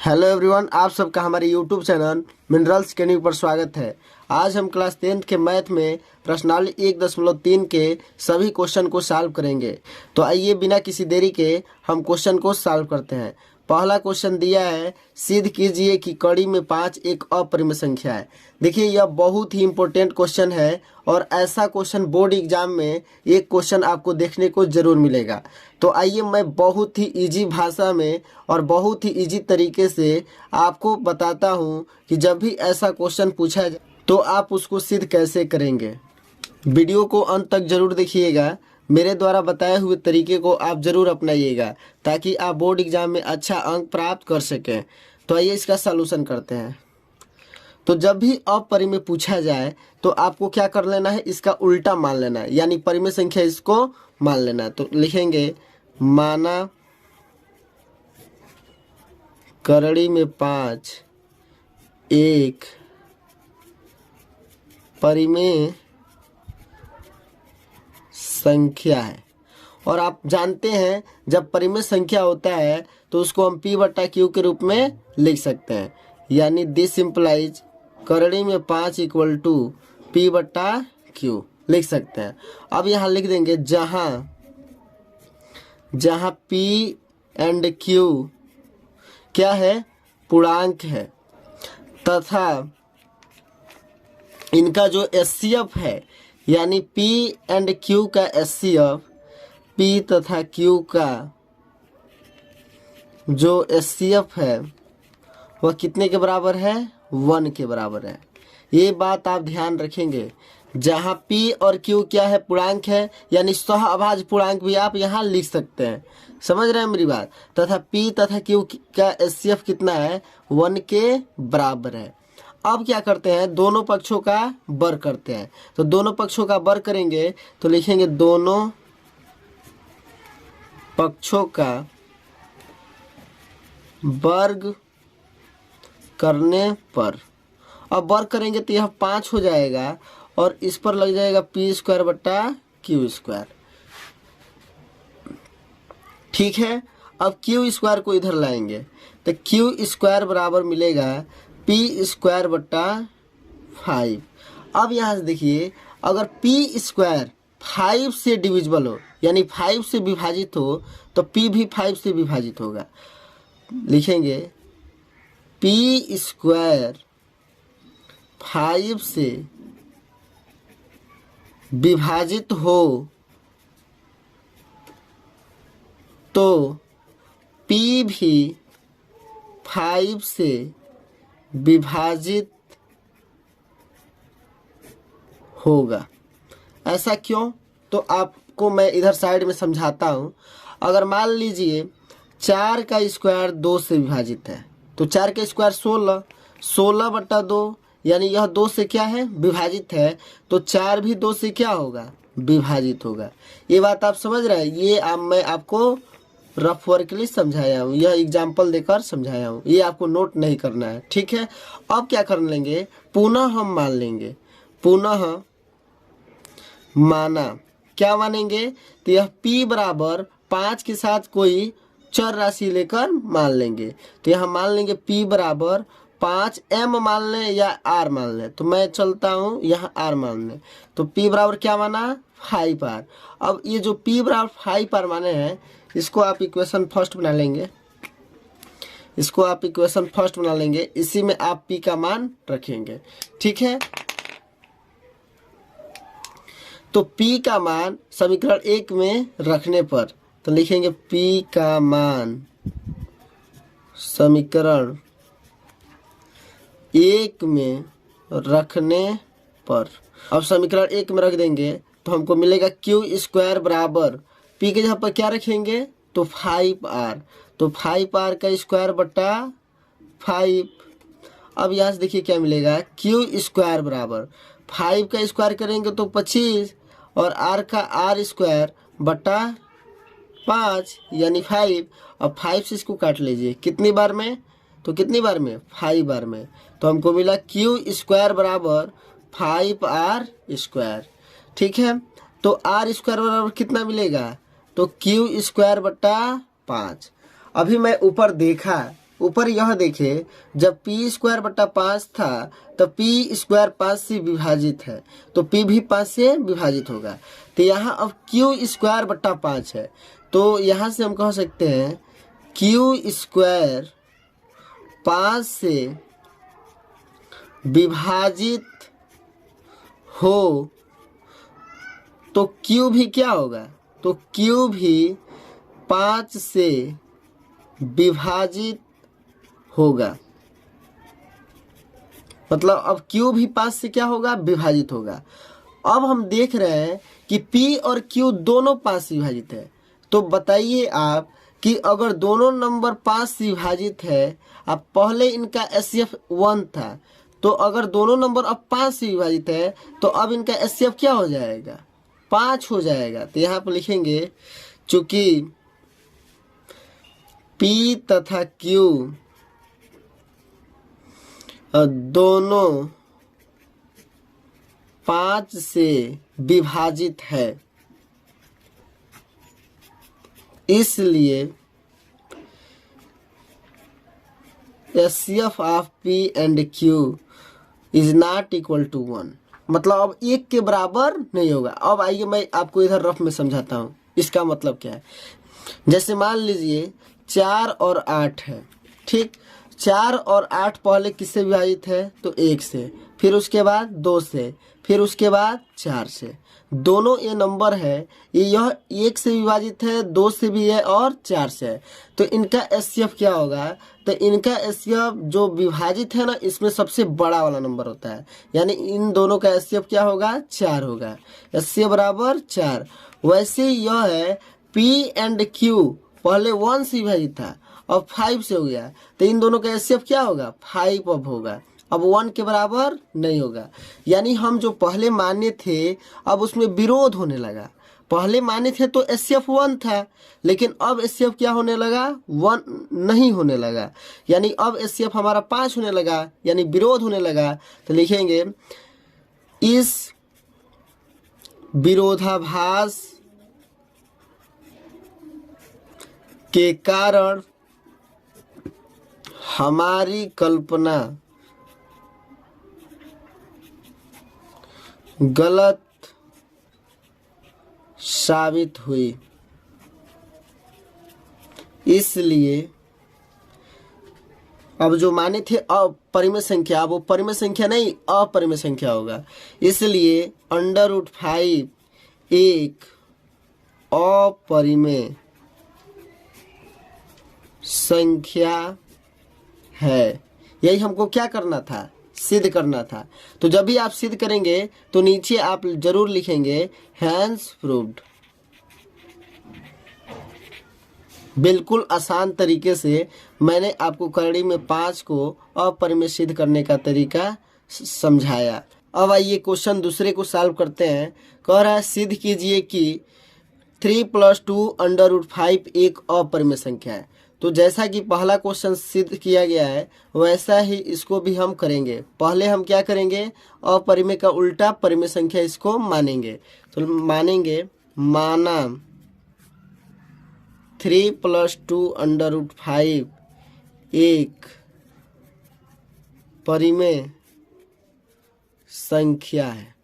Hello everyone, आप सबका हमारे यूट्यूब चैनल मिनरल्स ट्रेनिंग पर स्वागत है। आज हम क्लास 10th के मैथ में प्रश्नावली 1.3 के सभी क्वेश्चन को सॉल्व करेंगे। तो आइए बिना किसी देरी के हम क्वेश्चन को सॉल्व करते हैं। पहला क्वेश्चन दिया है, सिद्ध कीजिए कि कड़ी में 5 एक अपरिमेय संख्या है। देखिए, यह बहुत ही इम्पोर्टेंट क्वेश्चन है और ऐसा क्वेश्चन बोर्ड एग्जाम में एक क्वेश्चन आपको देखने को जरूर मिलेगा। तो आइए मैं बहुत ही इजी भाषा में और बहुत ही इजी तरीके से आपको बताता हूं कि जब भी ऐसा क्वेश्चन पूछा जाए तो आप उसको सिद्ध कैसे करेंगे। वीडियो को अंत तक जरूर देखिएगा। मेरे द्वारा बताए हुए तरीके को आप जरूर अपनाइएगा ताकि आप बोर्ड एग्जाम में अच्छा अंक प्राप्त कर सकें। तो आइए इसका सलूशन करते हैं। तो जब भी अपरिमेय पूछा जाए तो आपको क्या कर लेना है, इसका उल्टा मान लेना है, यानी परिमेय संख्या इसको मान लेना है। तो लिखेंगे, माना करड़ी में 5 एक परिमेय संख्या है। और आप जानते हैं जब परिमेय संख्या होता है तो उसको हम P बटा Q के रूप में लिख सकते हैं, यानी दिस इम्प्लाइज करड़ी में 5 इक्वल टू P बटा Q लिख सकते हैं। अब यहाँ लिख देंगे जहाँ P एंड Q क्या है, पूर्णांक है, तथा इनका जो HCF है, यानी P एंड Q का HCF, P तथा Q का जो HCF है वह कितने के बराबर है, 1 के बराबर है। ये बात आप ध्यान रखेंगे। जहाँ P और Q क्या है, पूर्णांक है, यानी सहअभाज्य पूर्णांक भी आप यहाँ लिख सकते हैं। समझ रहे हैं मेरी बात। तथा P तथा Q का HCF कितना है, 1 के बराबर है। अब क्या करते हैं, दोनों पक्षों का वर्ग करते हैं। तो दोनों पक्षों का वर्ग करेंगे तो लिखेंगे दोनों पक्षों का वर्ग करने पर, अब वर्ग करेंगे तो यह 5 हो जाएगा और इस पर लग जाएगा P² बटा Q²। ठीक है, अब Q² को इधर लाएंगे तो Q² बराबर मिलेगा P² बटा 5। अब यहाँ से देखिए, अगर P² 5 से डिविजिबल हो, यानी 5 से विभाजित हो, तो P भी 5 से विभाजित होगा। लिखेंगे P² 5 से विभाजित हो तो P भी 5 से विभाजित होगा। ऐसा क्यों, तो आपको मैं इधर साइड में समझाता हूँ। अगर मान लीजिए 4 का स्क्वायर 2 से विभाजित है, तो 4 का स्क्वायर 16, 16 बटा 2, यानी यह 2 से क्या है, विभाजित है, तो 4 भी 2 से क्या होगा, विभाजित होगा। ये बात आप समझ रहे हैं। ये मैं आपको रफ वर्क के लिए समझाया हूँ, यह एग्जाम्पल देकर समझाया हूँ, ये आपको नोट नहीं करना है। ठीक है, अब क्या कर लेंगे, पुनः हम मान लेंगे, पुनः माना, क्या मानेंगे, तो यह P बराबर 5 के साथ कोई चर राशि लेकर मान लेंगे। तो यहाँ मान लेंगे P बराबर 5, M मान लें या R मान लें, तो मैं चलता हूँ यहाँ R मान लें। तो P बराबर क्या माना, 5R। अब ये जो P बराबर 5R माने हैं, इसको आप इक्वेशन फर्स्ट बना लेंगे, इसको आप इक्वेशन फर्स्ट बना लेंगे, इसी में आप P का मान रखेंगे। ठीक है, तो P का मान समीकरण 1 में रखने पर, तो लिखेंगे P का मान समीकरण 1 में रखने पर, अब समीकरण 1 में रख देंगे तो हमको मिलेगा Q² बराबर P के जगह पर क्या रखेंगे, तो 5R, तो 5R का स्क्वायर बटा 5। अब यहाँ से देखिए क्या मिलेगा, Q² बराबर 5 का स्क्वायर करेंगे तो 25 और R का R² बटा 5 यानी 5। अब 5 से इसको काट लीजिए, कितनी बार में, तो कितनी बार में, 5 बार में। तो हमको मिला Q² बराबर 5R²। ठीक है, तो R² बराबर कितना मिलेगा, तो Q² बटा 5। अभी मैं ऊपर देखा ऊपर यह देखें, जब पी स्क्वायर बटा 5 था तब पी स्क्वायर 5 से विभाजित है, तो पी भी 5 से विभाजित होगा। तो यहाँ अब क्यू स्क्वायर बटा 5 है, तो यहाँ से हम कह सकते हैं क्यू स्क्वायर 5 से विभाजित हो तो क्यू भी क्या होगा, तो क्यू भी 5 से विभाजित होगा। मतलब अब क्यू भी 5 से क्या होगा, विभाजित होगा। अब हम देख रहे हैं कि P और Q दोनों 5 से विभाजित है, तो बताइए आप कि अगर दोनों नंबर 5 से विभाजित है, अब पहले इनका HCF 1 था, तो अगर दोनों नंबर अब 5 से विभाजित है तो अब इनका HCF क्या हो जाएगा, 5 हो जाएगा। तो यहाँ पर लिखेंगे चूंकि P तथा Q दोनों 5 से विभाजित है, इसलिए HCF of P and Q is not equal to 1। मतलब अब 1 के बराबर नहीं होगा। अब आइए मैं आपको इधर रफ में समझाता हूँ इसका मतलब क्या है। जैसे मान लीजिए 4 और 8 है, ठीक। 4 और 8 पहले किससे विभाजित है, तो 1 से, फिर उसके बाद 2 से, फिर उसके बाद 4 से। दोनों ये नंबर है, यह 1 से विभाजित है, 2 से भी है और 4 से है। तो इनका HCF क्या होगा, तो इनका HCF जो विभाजित है ना, इसमें सबसे बड़ा वाला नंबर होता है, यानी इन दोनों का HCF क्या होगा, 4 होगा। HCF बराबर 4। वैसे ही यह है P एंड Q पहले 1 से विभाजित था, अब 5 से हो गया, तो इन दोनों का HCF क्या होगा, 5 अब होगा, अब 1 के बराबर नहीं होगा। यानी हम जो पहले माने थे अब उसमें विरोध होने लगा। पहले माने थे तो HCF 1 था, लेकिन अब HCF क्या होने लगा, 1 नहीं होने लगा, यानी अब HCF हमारा 5 होने लगा, यानी विरोध होने लगा। तो लिखेंगे इस विरोधाभास के कारण हमारी कल्पना गलत साबित हुई, इसलिए अब जो माने थे अपरिमेय संख्या, अब वो परिमेय संख्या नहीं अपरिमेय संख्या होगा, इसलिए √5 एक अपरिमेय संख्या है। यही हमको क्या करना था, सिद्ध करना था। तो जब भी आप सिद्ध करेंगे तो नीचे आप जरूर लिखेंगे हैंस प्रूव्ड। बिल्कुल आसान तरीके से मैंने आपको करड़ी में 5 को अपरिमेय सिद्ध करने का तरीका समझाया। अब आइए क्वेश्चन दूसरे को सॉल्व करते हैं। कह रहा है सिद्ध कीजिए कि 3 + 2 √5 एक अपरिमेय संख्या है। तो जैसा कि पहला क्वेश्चन सिद्ध किया गया है वैसा ही इसको भी हम करेंगे। पहले हम क्या करेंगे, अपरिमेय का उल्टा परिमेय संख्या इसको मानेंगे। तो मानेंगे माना 3 + 2 √5 एक परिमेय संख्या है,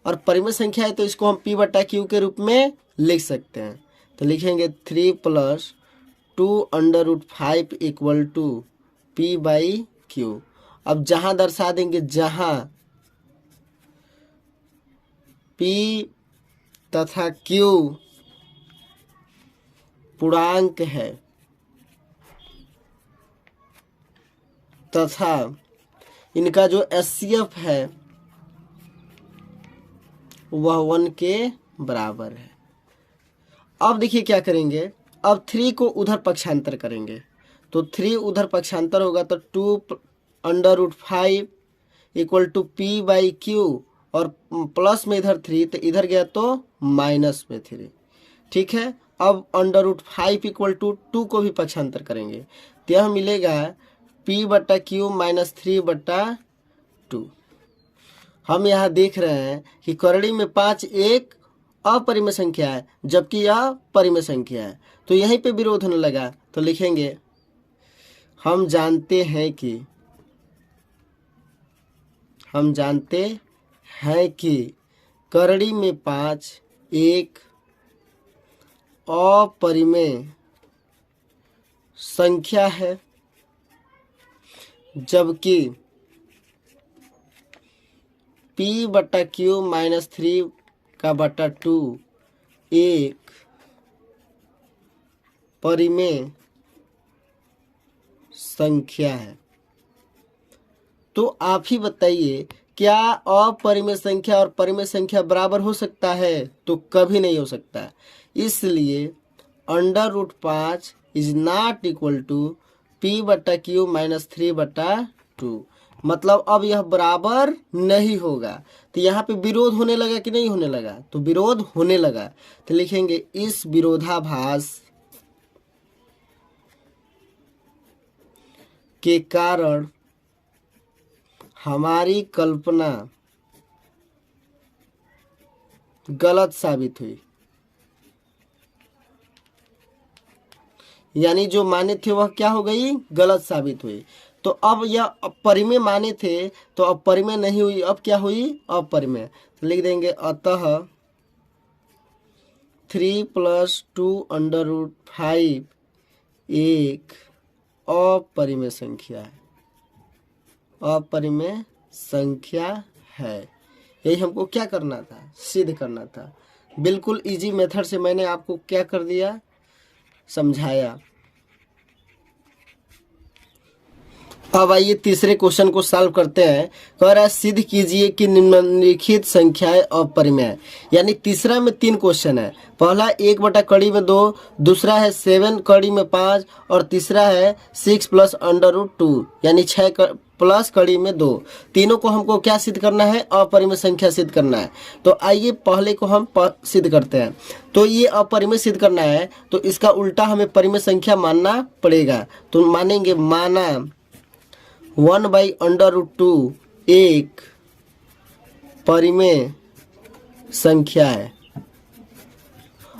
और परिमेय संख्या है तो इसको हम P/Q के रूप में लिख सकते हैं। तो लिखेंगे 3 + 2 √5 = P/Q। अब जहां दर्शा देंगे, जहां P तथा Q पूर्णांक है तथा इनका जो HCF है वह 1 के बराबर है। अब देखिए क्या करेंगे, अब 3 को उधर पक्षांतर करेंगे, तो 3 उधर पक्षांतर होगा तो 2 √5 = P/Q, और प्लस में इधर 3 तो इधर गया तो माइनस में 3, ठीक है। अब √5 = 2 को भी पक्षांतर करेंगे तो यह मिलेगा P/Q - 3/2। हम यहाँ देख रहे हैं कि करड़ी में 5 एक अपरिमेय संख्या है जबकि यह परिमेय संख्या है, तो यहीं पे विरोध होने लगा। तो लिखेंगे हम जानते हैं कि करड़ी में 5 एक अपरिमेय संख्या है, जबकि p/q-3/2 एक परिमेय संख्या है। तो आप ही बताइए, क्या अपरिमेय संख्या और परिमेय संख्या बराबर हो सकता है? तो कभी नहीं हो सकता। इसलिए √5 is not equal to p/q-3/2। मतलब अब यह बराबर नहीं होगा। तो यहाँ पे विरोध होने लगा कि नहीं होने लगा? तो विरोध होने लगा। तो लिखेंगे इस विरोधाभास के कारण हमारी कल्पना गलत साबित हुई। यानी जो माने थे वह क्या हो गई? गलत साबित हुई। तो अब यह अपरिमेय माने थे, तो अपरिमेय नहीं हुई, अब क्या हुई? अपरिमेय। तो लिख देंगे अतः 3 + 2√5 एक अपरिमेय संख्या है। अपरिमेय संख्या है। यही हमको क्या करना था? सिद्ध करना था। बिल्कुल इजी मेथड से मैंने आपको क्या कर दिया? समझाया। अब आइए तीसरे क्वेश्चन को सॉल्व करते हैं। कह रहा है सिद्ध कीजिए कि निम्नलिखित संख्याएं अपरिमेय है। यानी तीसरा में 3 क्वेश्चन है। पहला 1/2, दूसरा है 7 कड़ी में 5 और तीसरा है 6 + √2 यानी 6 प्लस कड़ी में 2। तीनों को हमको क्या सिद्ध करना है? अपरिमेय संख्या सिद्ध करना है। तो आइए पहले को हम सिद्ध करते हैं। तो ये अपरिमेय सिद्ध करना है, तो इसका उल्टा हमें परिमेय संख्या मानना पड़ेगा। तो मानेंगे माना 1/√2 एक परिमेय संख्या है।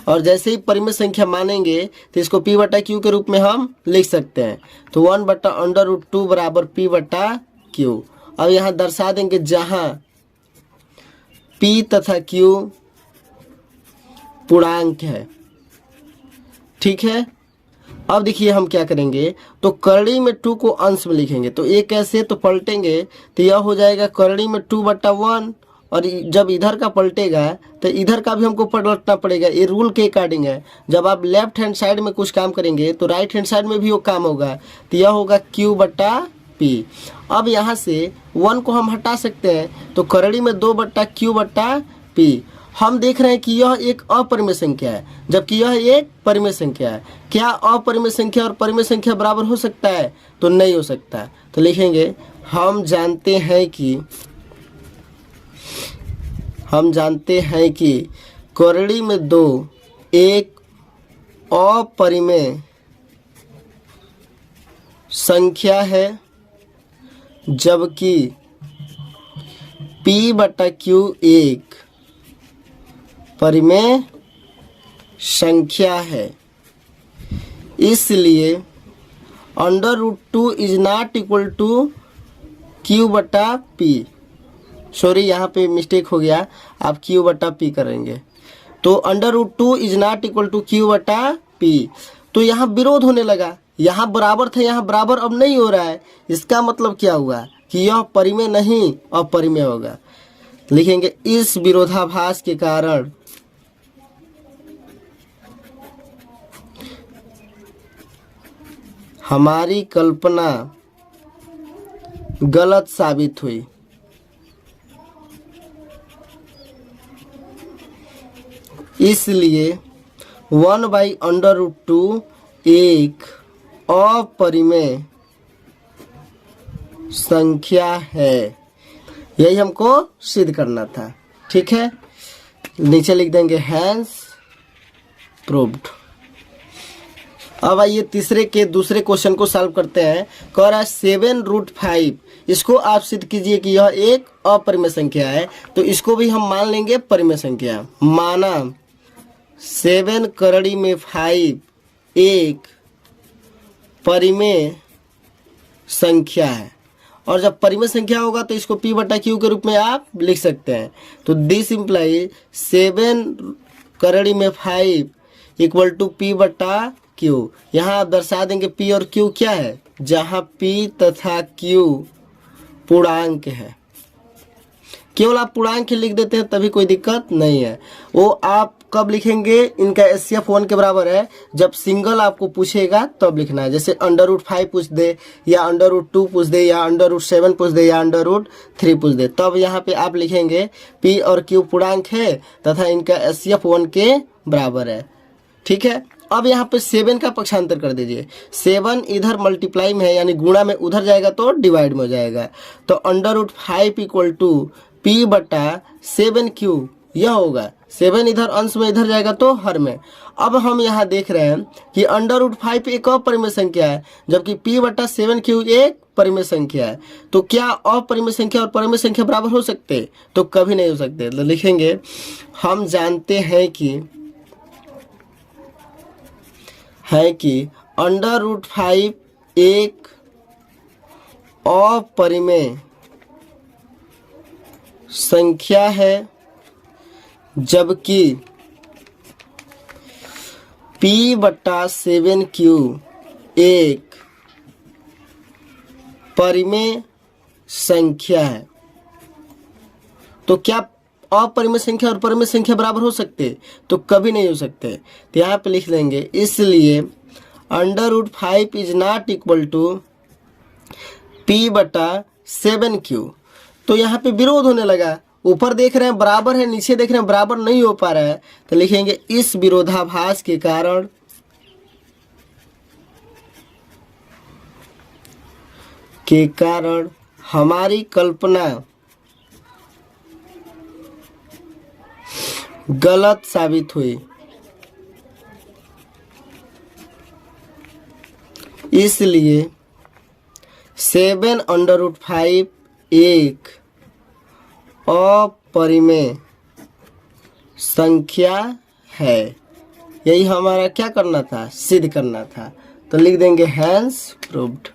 और जैसे ही परिमेय संख्या मानेंगे तो इसको p/q के रूप में हम लिख सकते हैं। तो 1/√2 बराबर p/q। अब यहाँ दर्शा देंगे जहाँ p तथा q पूर्णांक है। ठीक है। अब देखिए हम क्या करेंगे, तो करड़ी में 2 को अंश में लिखेंगे। तो ये कैसे? तो पलटेंगे तो यह हो जाएगा करड़ी में 2/1, और जब इधर का पलटेगा तो इधर का भी हमको पलटना पड़ेगा। ये रूल के अकॉर्डिंग है। जब आप लेफ्ट हैंड साइड में कुछ काम करेंगे तो राइट हैंड साइड में भी वो काम होगा। तो यह होगा q/p। अब यहाँ से 1 को हम हटा सकते हैं, तो करड़ी में 2/q/p। हम देख रहे हैं कि यह एक अपरिमेय संख्या है, जबकि यह एक परिमेय संख्या है। क्या अपरिमेय संख्या और परिमेय संख्या बराबर हो सकता है? तो नहीं हो सकता। तो लिखेंगे हम जानते हैं कि करड़ी में 2 एक अपरिमेय संख्या है, जबकि p/q एक परिमेय संख्या है। इसलिए √2 is not equal to q/p। Sorry, यहाँ पे मिस्टेक हो गया, आप q/p करेंगे। तो √2 is not equal to q/p। तो यहाँ विरोध होने लगा। यहाँ बराबर था, यहाँ बराबर अब नहीं हो रहा है। इसका मतलब क्या हुआ कि यह परिमेय नहीं अपरिमेय होगा। लिखेंगे इस विरोधाभास के कारण हमारी कल्पना गलत साबित हुई। इसलिए 1/√2 एक अपरिमेय संख्या है। यही हमको सिद्ध करना था। ठीक है, नीचे लिख देंगे हैंस प्रूव्ड। अब आइए दूसरे क्वेश्चन को सॉल्व करते हैं। कह रहा है 7√5, इसको आप सिद्ध कीजिए कि यह एक अपरिमेय संख्या है। तो इसको भी हम मान लेंगे परिमेय संख्या। माना 7 करड़ी में 5 एक परिमेय संख्या है। और जब परिमेय संख्या होगा तो इसको p बटा क्यू के रूप में आप लिख सकते हैं। तो दिस इम्प्लाई 7 करड़ी में 5 इक्वल टू p बटा क्यू। यहाँ आप दर्शा देंगे p और q क्या है, जहाँ p तथा q पूर्णांक है। केवल आप पूर्णांक लिख देते हैं तभी कोई दिक्कत नहीं है। वो आप कब लिखेंगे, इनका HCF 1 के बराबर है, जब सिंगल आपको पूछेगा तब लिखना है। जैसे √5 पूछ दे या √2 पूछ दे या √7 पूछ दे या √3 पूछ दे, तब यहाँ पे आप लिखेंगे P और Q पूर्णांक है तथा इनका HCF 1 के बराबर है। ठीक है। अब यहाँ पे 7 का पक्षांतर कर दीजिए। 7 इधर मल्टीप्लाई में है यानी गुणा में उधर जाएगा तो डिवाइड में हो जाएगा। तो √5 इक्वल टू P बटा 7Q यह होगा। 7 इधर अंश में इधर जाएगा तो हर में। अब हम यहाँ देख रहे हैं कि √5 एक अपरिमेय संख्या है जबकि P बटा 7Q एक परिमेय संख्या है। तो क्या अपरिमेय संख्या और परिमेय संख्या बराबर हो सकते? तो कभी नहीं हो सकते। तो लिखेंगे हम जानते हैं कि √5 एक अपरिमेय संख्या है जबकि P बटा 7Q एक परिमेय संख्या है। तो क्या अपरिमेय संख्या और परिमेय संख्या बराबर हो सकते? तो कभी नहीं हो सकते। तो यहाँ पे लिख देंगे इसलिए √5 is not equal to P बटा 7Q। तो यहाँ पे विरोध होने लगा। ऊपर देख रहे हैं बराबर है, नीचे देख रहे हैं बराबर नहीं हो पा रहा है। तो लिखेंगे इस विरोधाभास के कारण हमारी कल्पना गलत साबित हुई। इसलिए 7√5 एक अपरिमेय संख्या है। यही हमारा क्या करना था, सिद्ध करना था। तो लिख देंगे हैंस प्रूव्ड।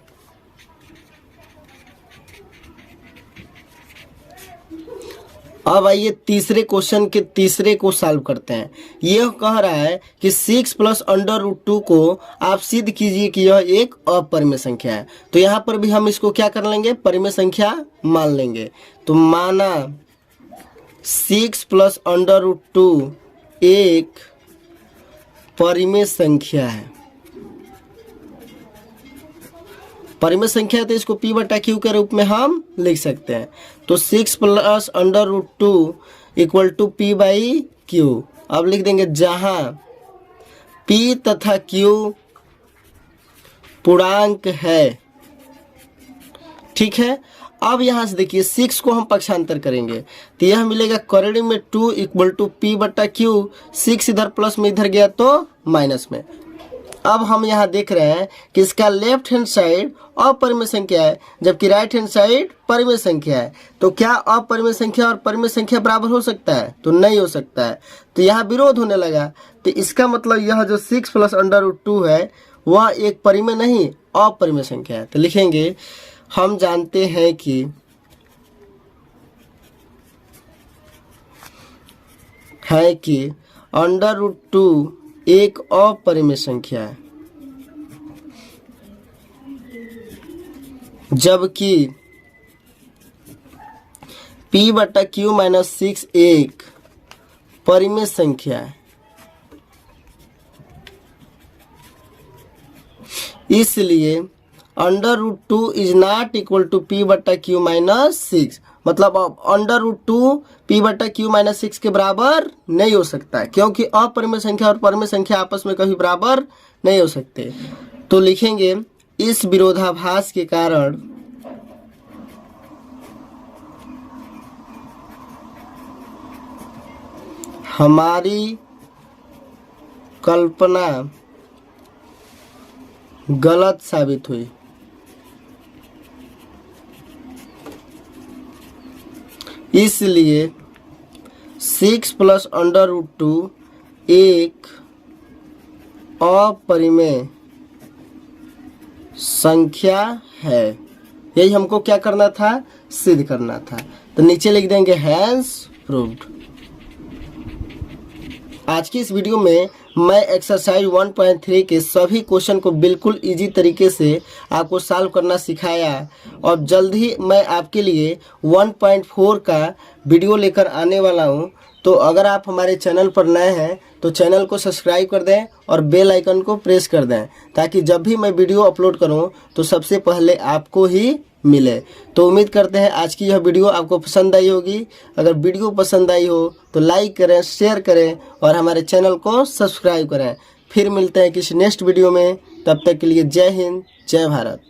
अब आइए तीसरे क्वेश्चन के तीसरे को सॉल्व करते हैं। यह कह रहा है कि 6 + √2 को आप सिद्ध कीजिए कि यह एक अपरिमेय संख्या है। तो यहाँ पर भी हम इसको क्या कर लेंगे, परिमेय संख्या मान लेंगे। तो माना 6 + √2 एक परिमेय संख्या है। परिमेय संख्या है तो इसको P बटा Q के रूप में हम लिख सकते हैं। तो 6 + √2 equal to P by Q। अब लिख देंगे जहां P तथा Q पूर्णांक है। ठीक है। अब यहाँ से देखिए 6 को हम पक्षांतर करेंगे तो यह मिलेगा करड़ी में 2 इक्वल टू P बटा Q। 6 इधर प्लस में इधर गया तो माइनस में। अब हम यहाँ देख रहे हैं कि इसका लेफ्ट हैंड साइड अपरिमेय संख्या है जबकि राइट हैंड साइड परिमेय संख्या है। तो क्या अपरिमेय संख्या और परिमेय संख्या बराबर हो सकता है? तो नहीं हो सकता है। तो यहाँ विरोध होने लगा। तो इसका मतलब यह जो 6 + √2 है वह एक परिमेय नहीं अपरिमेय संख्या है। तो लिखेंगे हम जानते हैं कि √2 एक अपरिमेय संख्या है जबकि P बटा Q - 6 एक परिमेय संख्या है। इसलिए √2 is not equal to P बटा Q - 6। मतलब √2 P बटा Q - 6 के बराबर नहीं हो सकता है क्योंकि अपरिमेय संख्या और परिमेय संख्या आपस में कभी बराबर नहीं हो सकते। तो लिखेंगे इस विरोधाभास के कारण हमारी कल्पना गलत साबित हुई। इसलिए 6 + √2 एक अपरिमेय संख्या है। यही हमको क्या करना था, सिद्ध करना था। तो नीचे लिख देंगे हैज़ प्रूव्ड। आज की इस वीडियो में मैं एक्सरसाइज 1.3 के सभी क्वेश्चन को बिल्कुल इजी तरीके से आपको सॉल्व करना सिखाया और जल्द ही मैं आपके लिए 1.4 का वीडियो लेकर आने वाला हूं। तो अगर आप हमारे चैनल पर नए हैं तो चैनल को सब्सक्राइब कर दें और बेल आइकन को प्रेस कर दें ताकि जब भी मैं वीडियो अपलोड करूं तो सबसे पहले आपको ही मिले। तो उम्मीद करते हैं आज की यह वीडियो आपको पसंद आई होगी। अगर वीडियो पसंद आई हो तो लाइक करें, शेयर करें और हमारे चैनल को सब्सक्राइब करें। फिर मिलते हैं किसी नेक्स्ट वीडियो में, तब तक के लिए जय हिंद, जय भारत।